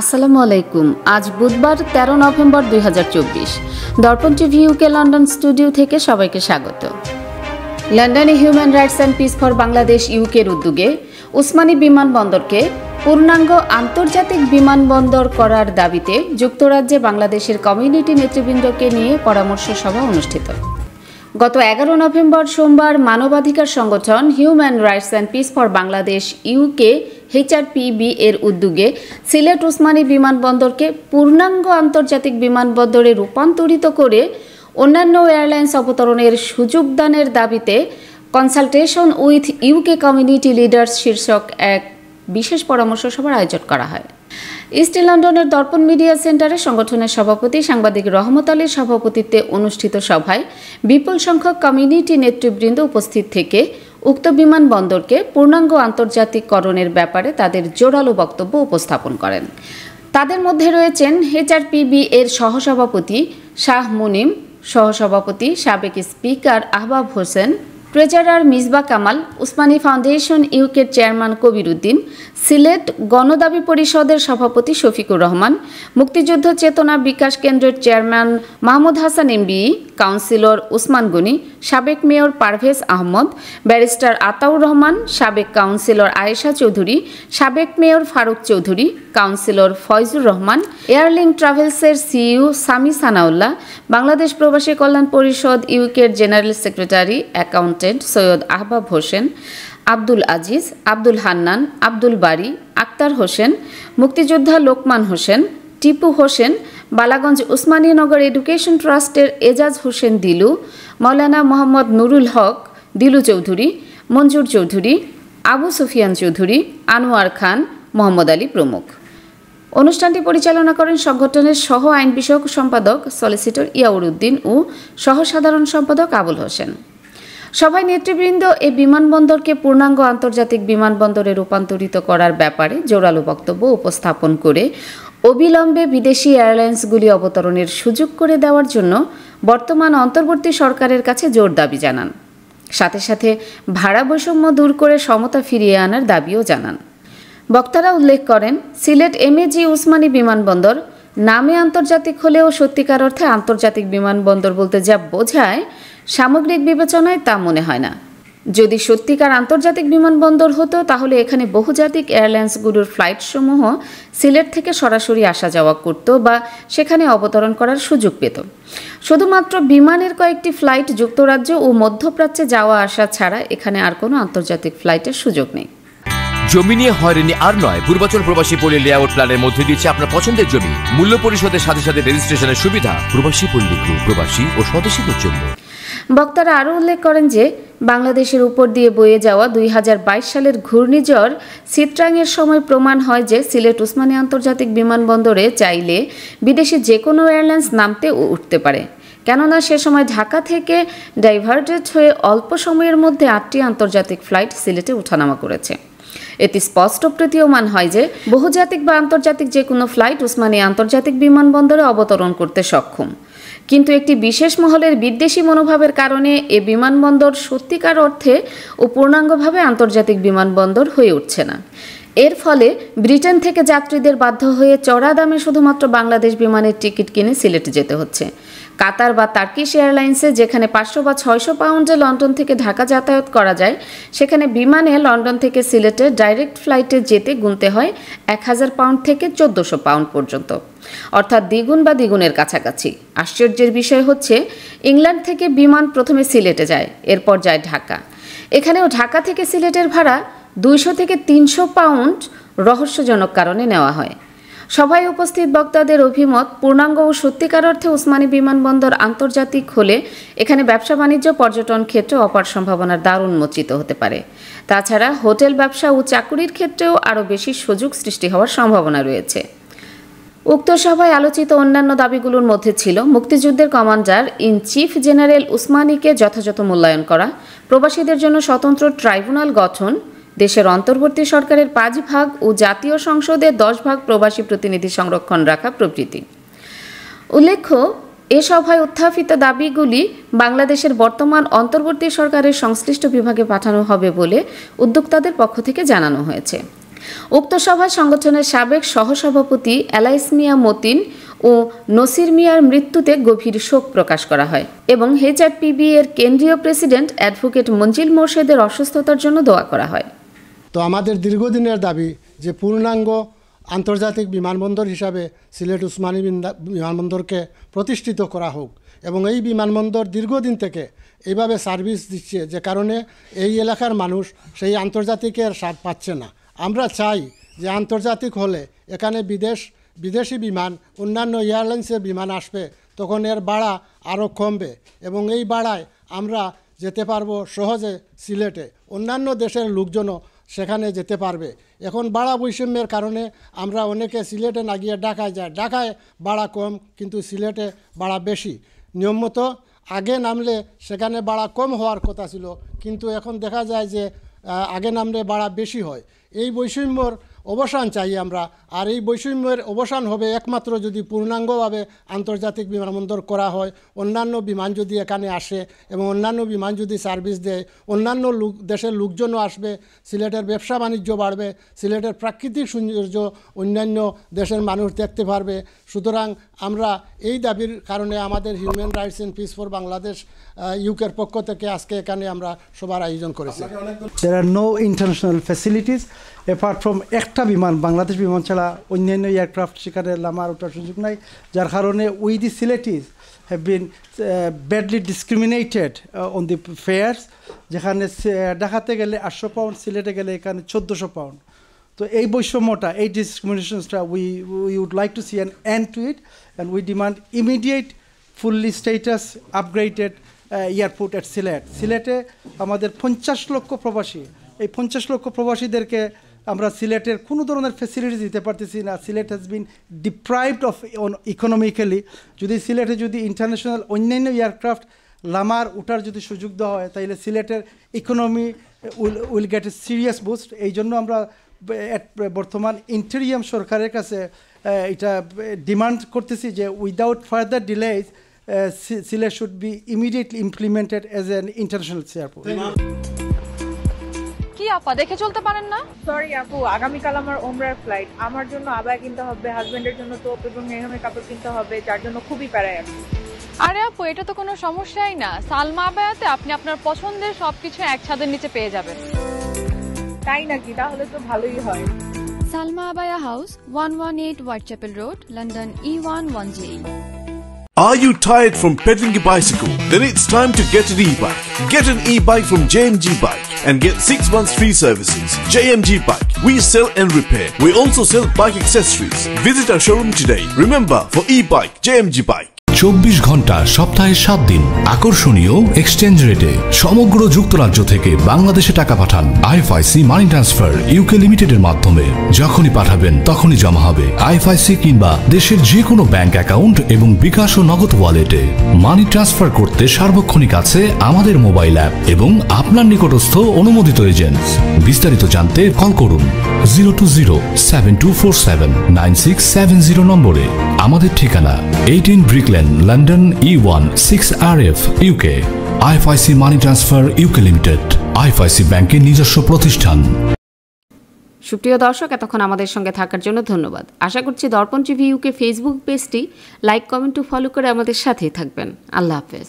আসসালামু আলাইকুম। আজ বুধবার 13 নভেম্বর 2024। দর্পণ টিভি ইউকে লন্ডন স্টুডিও থেকে সবাইকে স্বাগত। লন্ডনে human rights and peace for Bangladesh ইউকের উদ্যোগে উসমানী বিমানবন্দরকে পূর্ণাঙ্গ আন্তর্জাতিক বিমানবন্দর করার দাবিতে যুক্তরাজ্যে বাংলাদেশের কমিউনিটি নেতৃবৃন্দকে নিয়ে পরামর্শ সভা অনুষ্ঠিত। গত 11 নভেম্বর সোমবার মানবাধিকার সংগঠন human rights and peace for Bangladesh UK HRPB এর উদ্যোগে সিলেট উসমানী বিমানবন্দরকে পূর্ণাঙ্গ আন্তর্জাতিক বিমানবন্দরে রূপান্তরিত করে অন্যান্য এয়ারলাইন্স অবতরণের সুযোগ দানের দাবিতে consultation with UK community leaders শীর্ষক এক বিশেষ পরামর্শ সভার আয়োজন করা হয়। ইস্ট লন্ডনের দর্পণ মিডিয়া সেন্টারে সংগঠনের সভাপতি সাংবাদিক রহমত আলীর সভাপতিত্বে অনুষ্ঠিত সভায় বিপুল সংখ্যক কমিউনিটি নেতৃবৃন্দ উপস্থিত থেকে উক্ত বিমানবন্দরকে পূর্ণাঙ্গ আন্তর্জাতিককরণের ব্যাপারে তাদের জোরালো বক্তব্য উপস্থাপন করেন। তাদের মধ্যে রয়েছেন HRPB এর সহসভাপতি শাহ মুনিম, সহসভাপতি সাবেক speaker Ahbab Hossain, treasurer Misba Kamal, Osmani foundation ইউকের চেয়ারম্যান কবির উদ্দিন, সিলেট গণদাবি পরিষদের সভাপতি শফিকুর রহমান, মুক্তিযুদ্ধ চেতনা বিকাশ কেন্দ্রের chairman Mahmud Hasan MBE, councillor Osman Gani, সাবেক মেয়র পারভেজ আহমদ, ব্যারিস্টার আতাউর রহমান, সাবেক কাউন্সিলর আয়েশা চৌধুরী, সাবেক mayor Faruk Chowdhury, councillor Foyzur Rahman, Airlink ট্রাভেলসের CEO সামি সানাউল্লাহ, বাংলাদেশ প্রবাসী কল্যাণ পরিষদ ইউকের general secretary accountant Syed Ahbab Hossain, Abdul Aziz, Abdul Hannan, Abdul বারি, আক্তার হোসেন, মুক্তিযোদ্ধা লোকমান হোসেন, টিপু হোসেন, বালাগঞ্জ উসমানী নগর এডুকেশন ট্রাস্টের এজাজ হোসেন দিলু, মৌলানা মোহাম্মদ নুরুল হক, দিলু চৌধুরী, মঞ্জুর চৌধুরী, আবু সুফিয়ান চৌধুরী, আনোয়ার খান, মোহাম্মদ আলী প্রমুখ। অনুষ্ঠানটি পরিচালনা করেন সংগঠনের সহ আইন বিষয়ক সম্পাদক সলিসিটর ইয়াউর উদ্দিন ও সহ সাধারণ সম্পাদক আবুল হোসেন। সভায় নেতৃবৃন্দ এই বিমানবন্দরকে পূর্ণাঙ্গ আন্তর্জাতিক বিমানবন্দরে রূপান্তরিত করার ব্যাপারে জোরালো বক্তব্য উপস্থাপন করে অবিলম্বে বিদেশি এয়ারলাইন্সগুলি অবতরণের সুযোগ করে দেওয়ার জন্য বর্তমান অন্তর্বর্তী সরকারের কাছে জোর দাবি জানান। সাথে সাথে ভাড়া বৈষম্য দূর করে সমতা ফিরিয়ে আনার দাবিও জানান। বক্তারা উল্লেখ করেন, সিলেট MAG উসমানী বিমানবন্দর নামে আন্তর্জাতিক হলেও সত্যিকার অর্থে আন্তর্জাতিক বিমানবন্দর বলতে যা বোঝায় সামগ্রিক বিবেচনায় তা মনে হয় না। যদি সত্যিকার আন্তর্জাতিক বিমানবন্দর হতো তাহলে এখানে বহুজাতিক এয়ারলাইন্সগুলোর ফ্লাইটসমূহ সিলেট থেকে সরাসরি আসা যাওয়া করত বা সেখানে অবতরণ করার সুযোগ পেত। শুধুমাত্র বিমানের কয়েকটি ফ্লাইট যুক্তরাজ্য ও মধ্যপ্রাচ্যে যাওয়া আসা ছাড়া এখানে আর কোনো আন্তর্জাতিক ফ্লাইটের সুযোগ নেই। জমি নিয়ে হয়রানি আর নয়। পূর্বাচল প্রবাসী পল্লী লেআউট প্ল্যানের মধ্যে দিচ্ছে আপনার পছন্দের জমি মূল্য পরিশোধের সাথে সাথে রেজিস্ট্রেশনের সুবিধা। প্রবাসী পল্লী গ্রুপ, প্রবাসী ও স্বদেশীদের জন্য। বক্তারা আরও উল্লেখ করেন যে বাংলাদেশের উপর দিয়ে বয়ে যাওয়া 2022 সালের ঘূর্ণিঝড় সিট্রাংয়ের সময় প্রমাণ হয় যে সিলেট উসমানী আন্তর্জাতিক বিমানবন্দরে চাইলে বিদেশি যে কোনো এয়ারলাইন্স নামতে ও উঠতে পারে, কেননা সে সময় ঢাকা থেকে ডাইভার্টেড হয়ে অল্প সময়ের মধ্যে 8টি আন্তর্জাতিক ফ্লাইট সিলেটে ওঠানামা করেছে। এতে স্পষ্ট প্রতীয়মান হয় যে বহুজাতিক বা আন্তর্জাতিক যে কোনো ফ্লাইট উসমানী আন্তর্জাতিক বিমানবন্দরে অবতরণ করতে সক্ষম। কিন্তু একটি বিশেষ মহলের বিদ্বেষী মনোভাবের কারণে এ বিমানবন্দর সত্যিকার অর্থে ও পূর্ণাঙ্গভাবে আন্তর্জাতিক বিমানবন্দর হয়ে উঠছে না। এর ফলে ব্রিটেন থেকে যাত্রীদের বাধ্য হয়ে চড়া দামে শুধুমাত্র বাংলাদেশ বিমানের টিকিট কিনে সিলেটে যেতে হচ্ছে। কাতার বা টার্কিশ এয়ারলাইন্সে যেখানে 500 বা 600 পাউন্ডে লন্ডন থেকে ঢাকা যাতায়াত করা যায়, সেখানে বিমানে লন্ডন থেকে সিলেটে ডাইরেক্ট ফ্লাইটে যেতে গুনতে হয় 1000 পাউন্ড থেকে 1400 পাউন্ড পর্যন্ত, অর্থাৎ দ্বিগুণ বা দ্বিগুণের কাছাকাছি। আশ্চর্যের বিষয় হচ্ছে ইংল্যান্ড থেকে বিমান প্রথমে সিলেটে যায়, এরপর যায় ঢাকা। এখানেও ঢাকা থেকে সিলেটের ভাড়া 200 থেকে 300 পাউন্ড রহস্যজনক কারণে নেওয়া হয়। সভায় উপস্থিত বক্তাদের অভিমত, পূর্ণাঙ্গ ও সত্যিকার অর্থে উসমানী বিমানবন্দর আন্তর্জাতিক হলে এখানে ব্যবসা বাণিজ্য, পর্যটন ক্ষেত্রে অপার সম্ভাবনার দ্বার উন্মোচিত হতে পারে। তাছাড়া হোটেল ব্যবসা ও চাকুরির ক্ষেত্রেও আরও বেশি সুযোগ সৃষ্টি হওয়ার সম্ভাবনা রয়েছে। উক্ত সভায় আলোচিত অন্যান্য দাবিগুলোর মধ্যে ছিল মুক্তিযুদ্ধের কমান্ডার ইন চিফ জেনারেল উসমানীকে যথাযথ মূল্যায়ন করা, প্রবাসীদের জন্য স্বতন্ত্র ট্রাইব্যুনাল গঠন, দেশের অন্তর্বর্তী সরকারের 5 ভাগ ও জাতীয় সংসদে 10 ভাগ প্রবাসী প্রতিনিধি সংরক্ষণ রাখা প্রভৃতি। উল্লেখ্য, এ সভায় উত্থাপিত দাবিগুলি বাংলাদেশের বর্তমান অন্তর্বর্তী সরকারের সংশ্লিষ্ট বিভাগে পাঠানো হবে বলে উদ্যোক্তাদের পক্ষ থেকে জানানো হয়েছে। উক্ত সভায় সংগঠনের সাবেক সহসভাপতি এলাইস মিয়া মতিন ও নসির মিয়ার মৃত্যুতে গভীর শোক প্রকাশ করা হয় এবং HRPB এর কেন্দ্রীয় প্রেসিডেন্ট অ্যাডভোকেট মঞ্জিল মোর্শেদের অসুস্থতার জন্য দোয়া করা হয়। তো আমাদের দীর্ঘদিনের দাবি যে পূর্ণাঙ্গ আন্তর্জাতিক বিমানবন্দর হিসাবে সিলেট উসমানী বিমানবন্দরকে প্রতিষ্ঠিত করা হোক এবং এই বিমানবন্দর দীর্ঘদিন থেকে এইভাবে সার্ভিস দিচ্ছে যে কারণে এই এলাকার মানুষ সেই আন্তর্জাতিকের স্বাদ পাচ্ছে না। আমরা চাই যে আন্তর্জাতিক হলে এখানে বিদেশি বিমান অন্যান্য এয়ারলাইন্সের বিমান আসবে, তখন এর ভাড়া আরও কমবে এবং এই ভাড়ায় আমরা যেতে পারবো সহজে সিলেটে, অন্যান্য দেশের লোকজনও সেখানে যেতে পারবে। এখন ভাড়া বৈষম্যের কারণে আমরা অনেকে সিলেটে না গিয়ে ঢাকায় যায়, ঢাকায় ভাড়া কম কিন্তু সিলেটে ভাড়া বেশি। নিয়মমতো আগে নামলে সেখানে ভাড়া কম হওয়ার কথা ছিল, কিন্তু এখন দেখা যায় যে আগে নামলে ভাড়া বেশি হয়। এই বৈষম্যর অবসান চাই আমরা, আর এই বৈষম্যের অবসান হবে একমাত্র যদি পূর্ণাঙ্গভাবে আন্তর্জাতিক বিমানবন্দর করা হয়, অন্যান্য বিমান যদি এখানে আসে এবং অন্যান্য বিমান যদি সার্ভিস দেয়, অন্যান্য দেশের লোকজনও আসবে, সিলেটের ব্যবসা বাণিজ্য বাড়বে, সিলেটের প্রাকৃতিক সৌন্দর্য অন্যান্য দেশের মানুষ দেখতে পারবে। সুতরাং আমরা এই দাবির কারণে আমাদের human rights and peace for Bangladesh ইউকের পক্ষ থেকে আজকে এখানে আমরা সবার আয়োজন করেছি। There are no international facilities apart from একটা বিমান, বাংলাদেশ বিমান ছাড়া অন্যান্য এয়ারক্রাফট সেখানে লামার ওঠার সুযোগ নাই, যার কারণে we the Sylhetis have been badly discriminated on the fares. যেখানে ঢাকাতে গেলে 800 পাউন্ড, সিলেটে গেলে এখানে 1400 পাউন্ড। তো এই বৈষম্যটা, এই ডিসক্রিমিনেশনসটা we would like to see an end to it and we demand immediate fully status upgraded airport at Sylhet. সিলেটে আমাদের 50 লক্ষ প্রবাসী, এই 50 লক্ষ প্রবাসীদেরকে আমরা সিলেটের কোনো ধরনের ফ্যাসিলিটিস দিতে পারতেছি না। Sylhet has been deprived of economically. যদি সিলেটে যদি ইন্টারন্যাশনাল অন্যান্য এয়ারক্রাফট লামার ওঠার যদি সুযোগ দেওয়া হয়, তাহলে সিলেটের economy will get A serious boost. এই জন্য আমরা বর্তমান ইন্টেরিয়াম সরকারের কাছে এটা ডিমান্ড করতেছি যে without further delays Sylhet should be immediately implemented as an international airport. কি আপা দেখে চলতে পারেন না? সরি আপু, আগামীকাল আমার ওমরার ফ্লাইট, আমার জন্য আবায়া কিনতে হবে, হাজবেন্ডের জন্য তোপ এবং মেহমের কাপড় কিনতে হবে, যার জন্য খুবই প্যারায় আছি। আরে আপু, এটা তো কোনো সমস্যাই না। সালমা আবায়াতে আপনি আপনার পছন্দের সবকিছু এক ছাদের নিচে পেয়ে যাবেন। তাই নাকি? তাহলে তো ভালোই হয়। Salma Abaya House, 118 Whitechapel Road, London E11JE. Are you tired from pedaling your bicycle? Then it's time to get an e-bike. Get an e-bike from JMG Bike and get 6 months free services. JMG Bike. We sell and repair. We also sell bike accessories. Visit our showroom today. Remember, for e-bike, JMG Bike. 24 ঘন্টা সপ্তাহে 7 দিন আকর্ষণীয় exchange রেটে সমগ্র যুক্তরাজ্য থেকে বাংলাদেশে টাকা পাঠান। IFIC মানি ট্রান্সফার UK লিমিটেডের মাধ্যমে যখনই পাঠাবেন তখনই জমা হবে IFIC কিংবা দেশের যে কোনো ব্যাংক অ্যাকাউন্ট এবং বিকাশ ও নগদ ওয়ালেটে। মানি ট্রান্সফার করতে সার্বক্ষণিক আছে আমাদের মোবাইল অ্যাপ এবং আপনার নিকটস্থ অনুমোদিত এজেন্টস। বিস্তারিত জানতে কল করুন 020-7247-9670 নম্বরে। আমাদের ঠিকানা 18 Brick Lane, London E1 6RF UK। IFIC money transfer UK limited, IFIC ব্যাংকের নিজস্ব প্রতিষ্ঠান। সুপ্রিয় দর্শক, এতক্ষণ আমাদের সঙ্গে থাকার জন্য ধন্যবাদ। আশা করছি দর্পণ টিভি UK ফেসবুক পেজটি লাইক, কমেন্ট ও ফলো করে আমাদের সাথেই থাকবেন। আল্লাহ হাফেজ।